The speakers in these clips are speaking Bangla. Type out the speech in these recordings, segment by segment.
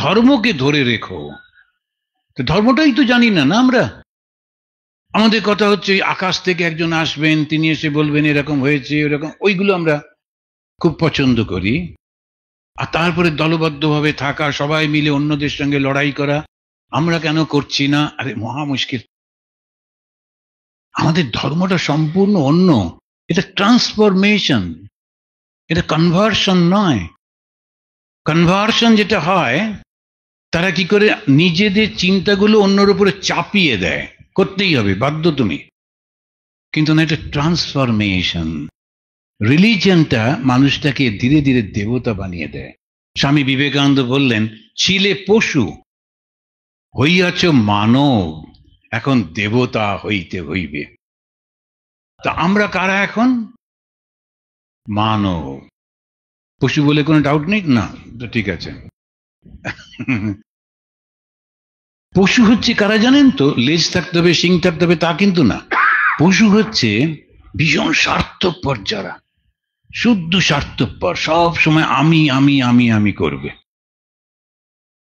ধর্মকে ধরে রেখো। তো ধর্মটাই তো জানি না, না আমরা। আমাদের কথা হচ্ছে আকাশ থেকে একজন আসবেন, তিনি এসে বলবেন এরকম হয়েছে এরকম, ওইগুলো আমরা খুব পছন্দ করি। আর তারপরে দলবদ্ধভাবে থাকা, সবাই মিলে অন্যদের সঙ্গে লড়াই করা, আমরা কেন করছি না? আরে মহা মুশকিল। আমাদের ধর্মটা সম্পূর্ণ অন্য। এটা ট্রান্সফরমেশন, এটা কনভার্সন নয়। কনভার্সন যেটা হয়, তারা কি করে নিজেদের চিন্তাগুলো অন্যর উপরে চাপিয়ে দেয়, করতেই হবে, বাধ্য তুমি। কিন্তু না, এটা ট্রান্সফরমেশন। রিলিজিয়নটা মানুষটাকে ধীরে ধীরে দেবতা বানিয়ে দেয়। স্বামী বিবেকানন্দ বললেন, ছিলে পশু, হইয়াছ মানব, এখন দেবতা হইতে হইবে। তা আমরা কারা এখন? মানব। পশু বলে কোনো ডাউট নেই না? তো ঠিক আছে। পশু হচ্ছে কারা জানেন তো? লেজ থাকতে হবে, শিং থাকতে হবে, তা কিন্তু না। পশু হচ্ছে ভীষণ স্বার্থপর, যারা শুদ্ধ স্বার্থপর, সব সময় আমি আমি আমি আমি করবে।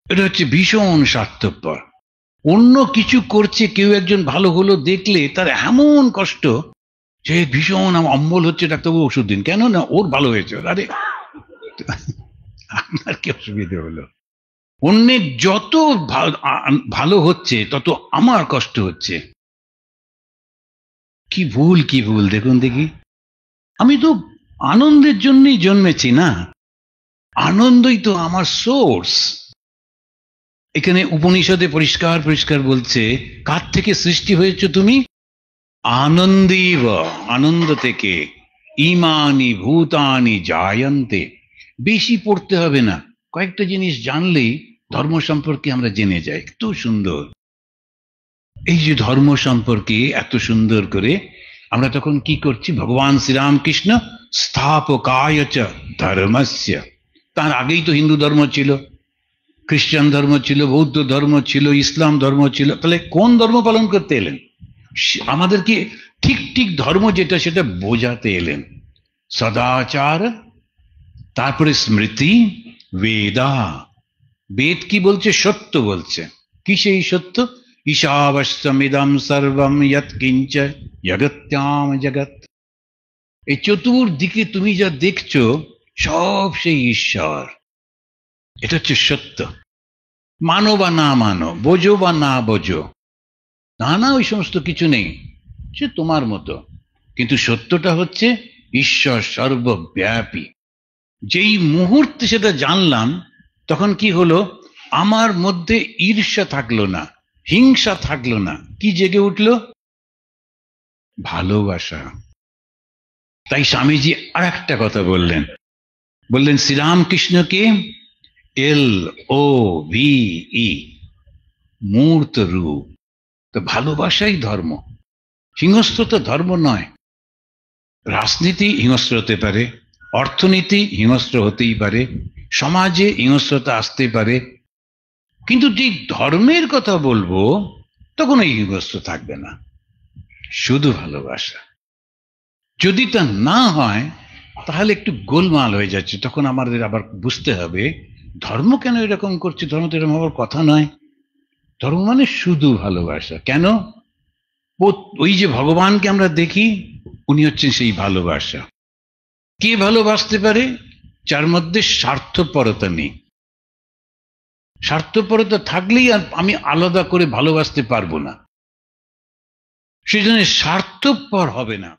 এটা হচ্ছে ভীষণ স্বার্থপর। অন্য কিছু করছে, কেউ একজন ভালো হলো দেখলে তার এমন কষ্ট, যে ভীষণ অম্বল হচ্ছে, ডাক্তারবাবু ওষুধ দিন। কেন না? ওর ভালো হয়েছে। আরে আপনার কি অসুবিধে হলো? অন্যের যত ভালো হচ্ছে তত আমার কষ্ট হচ্ছে। কি ভুল, কি ভুল দেখুন দেখি। আমি তো আনন্দের জন্যই জন্মেছি না? আনন্দই তো আমার সোর্স। এখানে উপনিষদে পরিষ্কার পরিষ্কার বলছে, কার থেকে সৃষ্টি হয়েছে তুমি? আনন্দীব, আনন্দ থেকে। ইমানি ভূতানি জায়ন্তে। বেশি পড়তে হবে না, কয়েকটা জিনিস জানলেই ধর্ম সম্পর্কে আমরা জেনে যাই। এত সুন্দর এই যে ধর্ম সম্পর্কে এত সুন্দর করে আমরা তখন কি করছি? ভগবান শ্রীরামকৃষ্ণ স্থাপকায় চ ধর্মস্য। তার আগেই তো হিন্দু ধর্ম ছিল, খ্রিস্টান ধর্ম ছিল, বৌদ্ধ ধর্ম ছিল, ইসলাম ধর্ম ছিল। তাহলে কোন ধর্ম পালন করতে এলেন? আমাদেরকে ঠিক ঠিক ধর্ম যেটা সেটা বোঝাতে এলেন। সদাচার, তারপরে স্মৃতি, বেদা। বেদ কি বলছে? সত্য বলছে। কি সেই সত্য? ঈশাবস্যমিদম সর্বম ইয়ৎ কিঞ্চ জগত্যাম জগৎ। এই চতুর্দিকে তুমি যা দেখছো সব সেই ঈশ্বর। এটা হচ্ছে সত্য। মানো বা না মানো, বোঝো বা না বোঝো, না না ওই সমস্ত কিছু নেই, সে তোমার মতো। কিন্তু সত্যটা হচ্ছে ঈশ্বর সর্বব্যাপী। যেই মুহূর্তে সেটা জানলাম, তখন কি হলো? আমার মধ্যে ঈর্ষা থাকলো না, হিংসা থাকলো না। কি জেগে উঠলো? ভালোবাসা। তাই স্বামীজি আর একটা কথা বললেন, বললেন শ্রীরামকৃষ্ণকে LOVE, মূর্ত রূপ। তো ভালোবাসাই ধর্ম। হিংস্রতা ধর্ম নয়। রাজনীতি হিংস্র হতে পারে, অর্থনীতি হিংস্র হতেই পারে, সমাজে হিংস্রতা আসতে পারে, কিন্তু যে ধর্মের কথা বলবো তখন এই হিংস্র থাকবে না, শুধু ভালোবাসা। যদি তা না হয় তাহলে একটু গোলমাল হয়ে যাচ্ছে। তখন আমাদের আবার বুঝতে হবে ধর্ম কেন এরকম করছে। ধর্ম তো এরকম হওয়ার কথা নয়। ধর্ম মানে শুধু ভালোবাসা। কেন? ওই যে ভগবানকে আমরা দেখি, উনি হচ্ছেন সেই ভালোবাসা। কে ভালোবাসতে পারে? যার মধ্যে স্বার্থপরতা নেই। স্বার্থপরতা থাকলেই আর আমি আলাদা করে ভালোবাসতে পারবো না। সেই জন্য স্বার্থপর হবে না।